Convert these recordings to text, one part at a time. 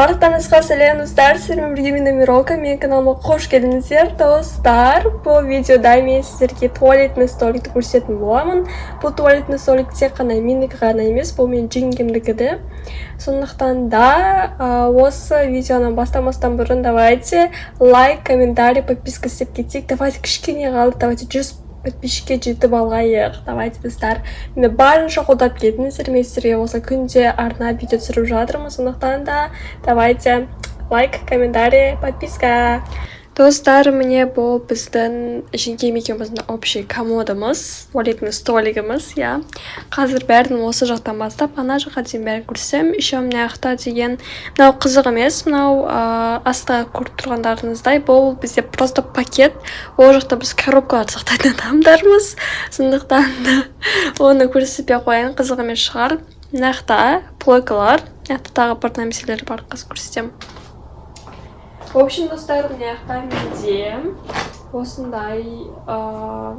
Барлықтарыңызға сәлем достар, сіздермен бірге мен Мирока, менің каналыма қош келдіңіздер достар. Бұл видеода мен сіздерге туалетный столикті көрсететін боламын. Бұл туалетный столик тек қана менікі ғана емес, бұл мен жеңгемдікі де. Сондықтан да осы видеоны бастамастан бұрын давайте лайк, комментарий, подписка істеп кетейік. Давайте кішкене қалды, давайте 100 подписчикке жетіп алайық. Давайте достар, мені барынша қолдап кетіңіздер. Мен сіздерге осы күнде арнап видео түсіріп жатырмын. Сондықтан да давайте лайк, комментарий, подписка. Достар, міне бұл біздің жеңгем екеуміздің общий комодымыз, туалетный столигіміз, иә. Қазір бәрін осы жақтан бастап, ана жаққа дейін бәрін көрсем. Еще мына жақта деген мынау қызық емес, мынау астыға көріп тұрғандарыңыздай, бұл бізде просто пакет. Ол жақта біз коробкалар сақтайтын адамдармыз. Сондықтан да оны көрсетпей қояйын, қызық емес шығар. Мына жақта плойкалар, мына жақта тағы бір нәрселер бар, қазір көрсетем. В общем, достар, мына жақта менде осындай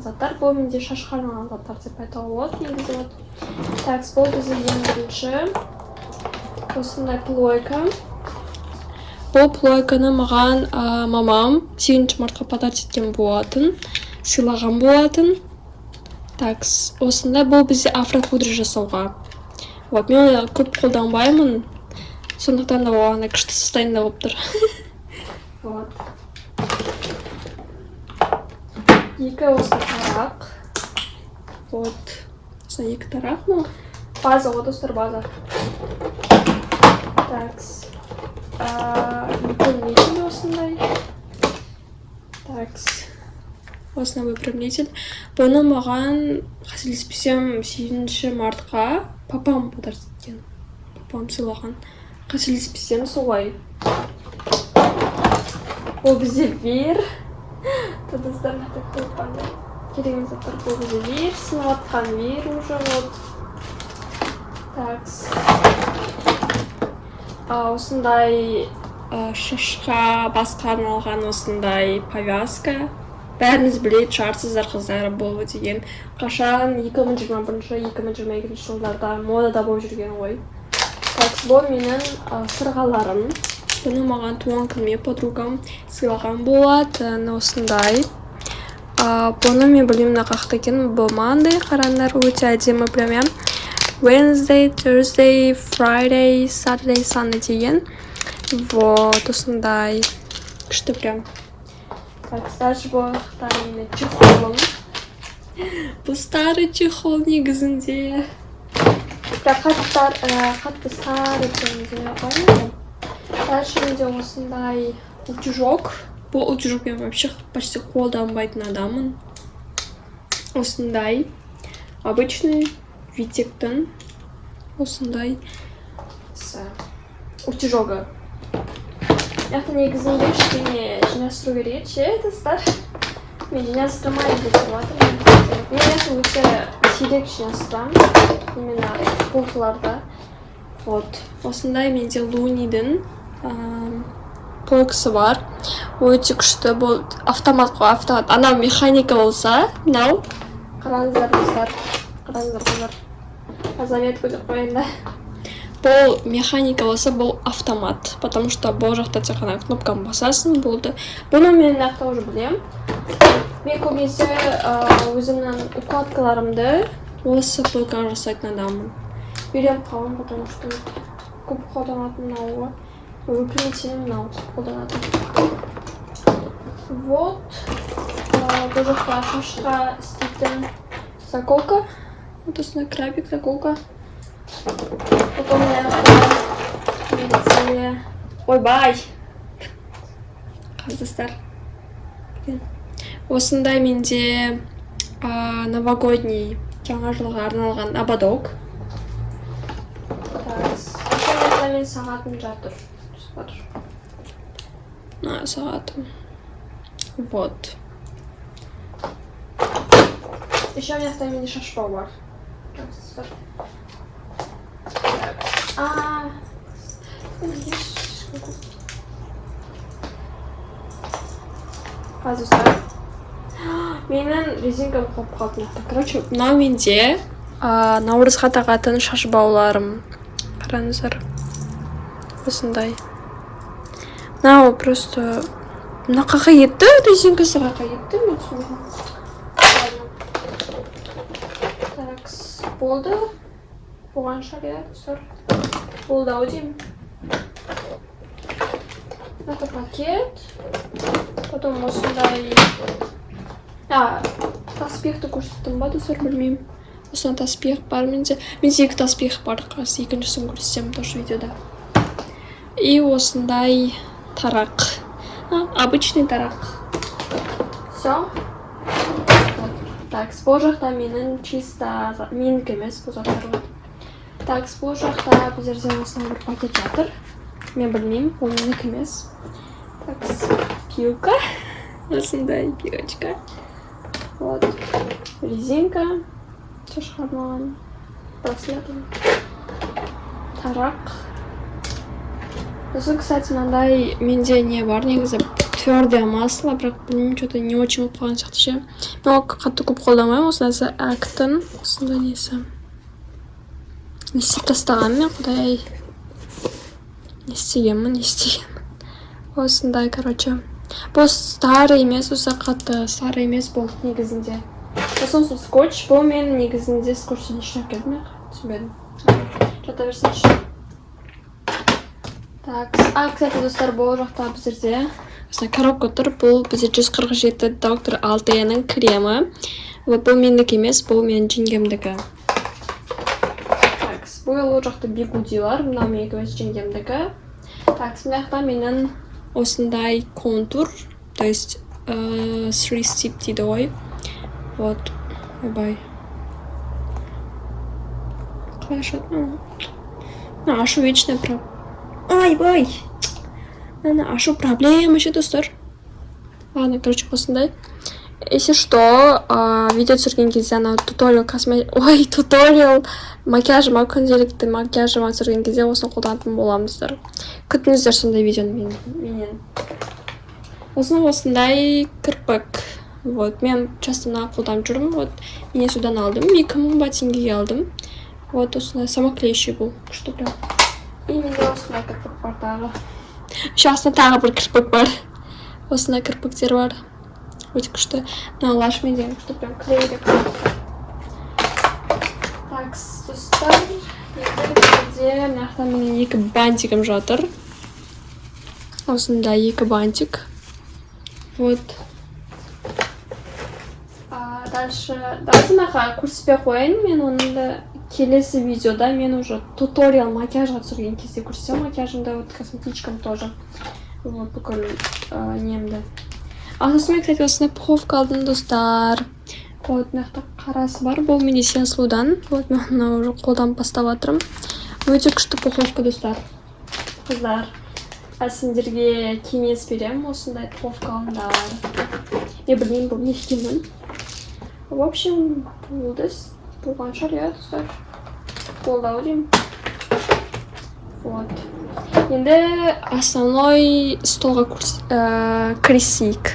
заттар. Бұл менде шашқа арналған заттар деп айтуға болады, негізі. Так, бұл бізде ең бірінші осындай плойка. Бұл плойканы маған мамам 7 мартқа подарок еткен болатын, сыйлаған болатын. Так, осындай бұл бізде афропудра жасауға. Вот, мен оны көп қолданбаймын, сондықтан да оған күшті состояниеда болып тұр. Вот. Екі осы тарақ. Вот. Осындай екі тарақ мы? База, вот достар, база. Такс. Выпрямитель осындай. Такс. Осындай выпрямитель. Бұны маған қателеспесем 7 мартқа папам подарок еткен. Папам сыйлаған. Қателеспесем солай. Бұл бізде веер. Достар, керегін заттар. Бұл бізде веер. Сынып атқан веер уже. Такс. Осындай шашқа басқа арналған осындай повязка. Бәріңіз біледі, шығарсыздар қыздар, бұл деген қашан 2021-2022 жылдарда модада болып жүрген ғой. Такс, бұл менің сырғаларым. Бұны маған туған күніме подругам сыйлаған болатын осындай. Бұны мен білмеймін қақты екен. Бұл Monday, қараңдар, өте әдемі білемем. Wednesday, Thursday, Friday, Saturday, Sunday деген. Вот, осындай күшті прям. Так, дальше бұл менің чехолым. Бұл старый чехол негізінде. Қатты старый чехол. Дальше менде осындай утюжок. Бұл утюжок мен вообще почти қолданбайтын адамын. Осындай обычный витектің осындай утюжога. Яқты негізінде ештеңе жинастыру керек, ше, достар. Мен жинастырмайын деп жатырмын. Мен өте сирек жинастырам, именно полкаларда. Вот, осындай менде Лунидің плойкасы бар. Өте күшті, бұл автомат қой, автомат. Анау механика болса, мынау. Қараңыздар, достар. Қараңыздар. Заметку деп қойын да. Бұл механика болса, бұл автомат, потому что бұл жақта тек қана кнопканы басасың, болды. Бұны мен нақты уже білем. Мен көбінесе өзімнің укладкаларымды осы плойкаға жасайтын адаммын. Берем қалым, потому что көп қолданатын мынауға. Выпрямитель мынау қолданатын. Вот. Бұл жақта шашқа істейтін заколка. Вот осындай крабик, заколка. Потом менде... Ойбай! Қаздастар. Осындай менде новогодний жаңа жылға арналған ободок. Осындай мен сағатым жатыр. Сағатым. Вот. Еще у меня менде шашпа бар. Қазір менің резинкам қоп қалды. Короче, мынау менде наурызға тағатын шаш бауларым. Қараңыздар. Осындай. просто мына қақа кетті, резинкасы қақа кетті, мен түсінбеймін. Так, болды. Болған шығар, иә, достар. Болды ау деймін. Это пакет. Потом осындай... таспихты көрсеттім ба, достар, білмеймін. Осыдан таспих бар менде. Менде 2 таспих бар, қазір екіншісін көрсетемін тоже видеода. И осындай тарақ. Обычный тарақ. Все. Так, бұл жақта менің чисто... менікі емес, бұл заттар. Так, бұл жақта біздерде осындай бір пакет жатыр. Мен білмеймін, бұл менікі емес. Так, пилка. Осындай пилочка. Вот. Резинка. Шығармаған. Браслет. Тарақ. Осы, кстати, мынандай менде не бар, негізі твердое масло, бірақ білмеймін, что-то не очень болып қалған сияқты ше. Мен қатты көп қолдамаймын, осындай Acton, осындай несі. Не істеп тастаған мен, құдай. Не істегенмін. Осындай, короче. Бұл старый емес, осы қатты старый емес бұл негізінде. Сосын скотч, бұл мен негізінде скотчтен ішініп келдім, түсінбедім. Жата берсінші. Так, кстати, достар, бұл жақта біздерде коробка тұр, бұл бізде 147 доктор Алтеяның кремі. Бұл мендік емес, бұл мен жеңгемдікі. Так, бұл жақта бигуди бар, мына мен екеуміз жеңгемдікі. Так, мына жақта менің осындай контур, то есть 3-step дейді ғой. Вот, ойбай. Қалай ашады? Ашу вечная проблема. Ай-бай! Ашу проблема еще, достар. Ладно, короче, осындай. Если что, видео түсірген кезде туториал макияжыма, күнделікті макияжыма түсірген кезде осыны қолданатын боламын, достар. Күтіңіздер сондай видеоны менен. Осындай кірпік. Вот, мен часто мына қолданып жүрмін. Вот, мен судан алдым. 2000 ба теңгеге алдым. Вот, осындай самоклеющий бұл. Күшті прям. И менде осындай кірпік бар тағы. Шасында тағы бір кірпік бар. Осындай кірпіктер бар. Өте күшті. Мына лаш менде күшті прям клейлеп. Так, достар. Енді мына жақта менің 2 бантигім жатыр. Осындай 2 бантик. Вот. Дальше, давайте мына көрсетпей қояйын. Мен оны келесі видеода мен уже туториал макияжға түсірген кезде көрсетемін. Макияжымда, вот косметичкам тоже. Вот, бүкіл немді. Сосын мен, кстати, осындай пуховка алдым, достар. Вот, мына жақта қарасы бар. Бұл менде Сенсулудан. Вот, мен уже қолданып бастап жатырмын. Өте күшті пуховка, достар. Қыздар, сендерге кеңес беремін, осындай пуховка алыңдар. Мен білмеймін, бұл не екенін. В общем, болған шығар, иә, достар. Болды ау деймін. Вот. Енді основной столға кірісейік.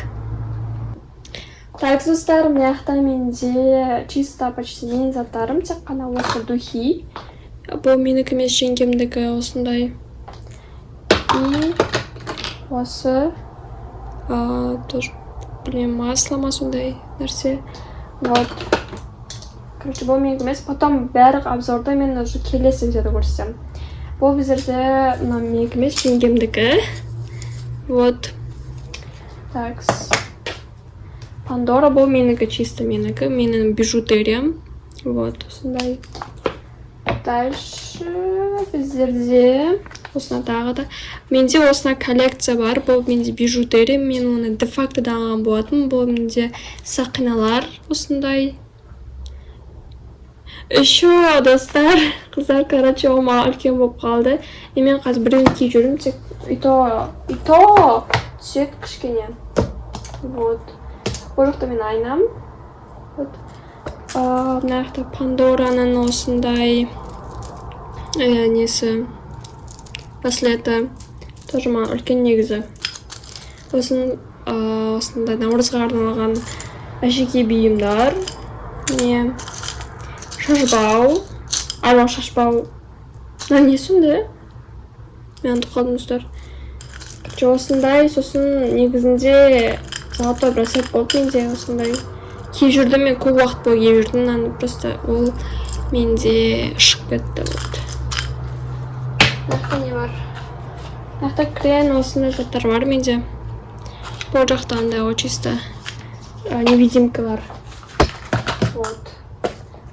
Так, достар, мына жақта менде чисто почти мен заттарым, тек қана осы духи. Бұл менікі емес, жеңгемдікі осындай. И осы тоже, блин, масло сондай нәрсе. Вот. Короче, бұл менікі емес. Потом бәрі обзорда мен уже келесі видеода көрсетемін. Бұл біздерде менікі емес, жеңгемдікі. Вот. Так. Пандора, бұл менікі, чисто менікі. Менің бижутериям. Вот, осындай. Дальше біздерде осына тағы да. Менде осына коллекция бар. Бұл менде бижутерия. Мен оны де-фактода алған болатын. Бұл менде сақиналар осындай. Еще, достар, қыздар, короче, ол маған үлкен болып қалды. Мен қазір біреуін киіп жүрмін, тек и то түсет кішкене. Вот. Бұл жақта мен айнам. Вот. Мына жақта Пандораның осындай несі браслеті. Тоже маған үлкен негізі. Осындай наурызға арналған әшекей бұйымдар. Не шашбау. Шашбау. Не сонда? Мен ұмытып қалдым, достар. осындай, сосын негізінде золотой браслет болды менде осындай. Киіп жүрдім, мен көп уақыт бойы киіп жүрдім, мынаны просто ол менде шығып кетті. Вот. Мынақта не бар? Мынақта крен, осындай заттар бар менде. Бұл жақта андай ғой чисто невидимка бар. Вот.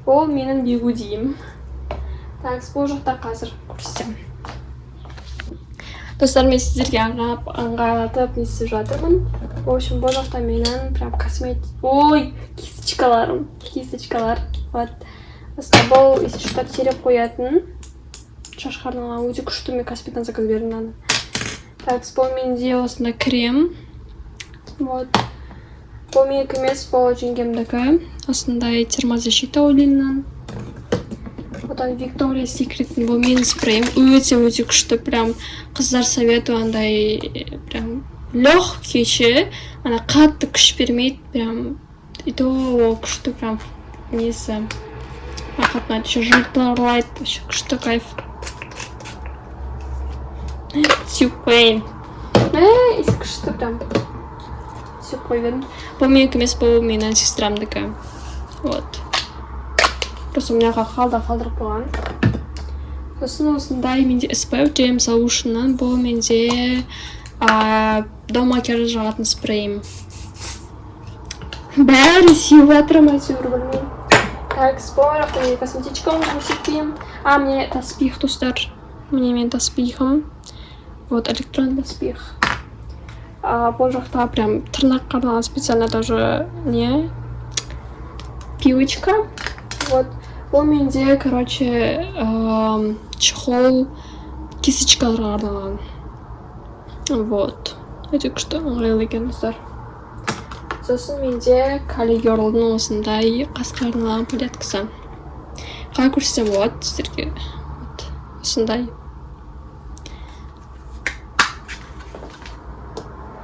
Ол менің бигудиім. Так, бұл жақта қазір көрсетем. Достар, мен сіздерге аңғайлатып не істеп жатырмын. В общем, бұл жақта менің прям Ой, кисточкалар. Вот. Бұл если что тереп қоятын. Шашқа арналған өте күшті, мен Каспийдан заказ бердім мынаны. Так, бұл менде осындай крем. Вот. Бұл менікі емес, бұл жеңгемдікі. Осындай термозащита ойлаймын. Одан Victoria's Secret'in бұл менің спрейім. Өте күшті, прям қыздар советую, андай прям легкий, ана қатты күш бермейді, прям и то күшті, прям несі. Қатты еще жылтырлайды, еще күшті кайф. Сюпейн. Күшті прям. Все қойдым. Бұл менікі емес, бұл менің сестрамдікі. Вот. Просто у меня қалдырып қойған. Сосын осындай менде SPF James Ocean'нан бұл менде дом макияжы жағатын спрейім. Бәрі сүйіп жатырмын, әйтеуір білмеймін. Так, спойлер, мен косметичкамды көрсетпеймін. Мне таспих, достар. Мен таспихым. Вот, электронный таспих. Бұл жақта прям тырнаққа арналған специально даже не пилочка. Вот. Бұл менде, короче, чехол кисточкаларға арналған. Вот. Өте күшті ыңғайлы екен, достар. Сосын менде Kylie Girl'дың осындай қасқа арналған палеткасы. Қалай көрсетсем болады сіздерге. Вот. Осындай.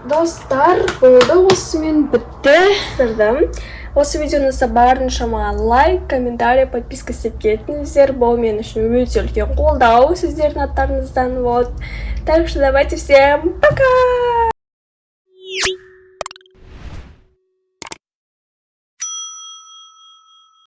Достар, болды, осымен бітті. Осы видеоны барынша маған лайк, комментарий, подписка істеп кетіңіздер. Бұл мен үшін өте үлкен қолдау сіздердің аттарыңыздан. Вот. Так что давайте всем пока!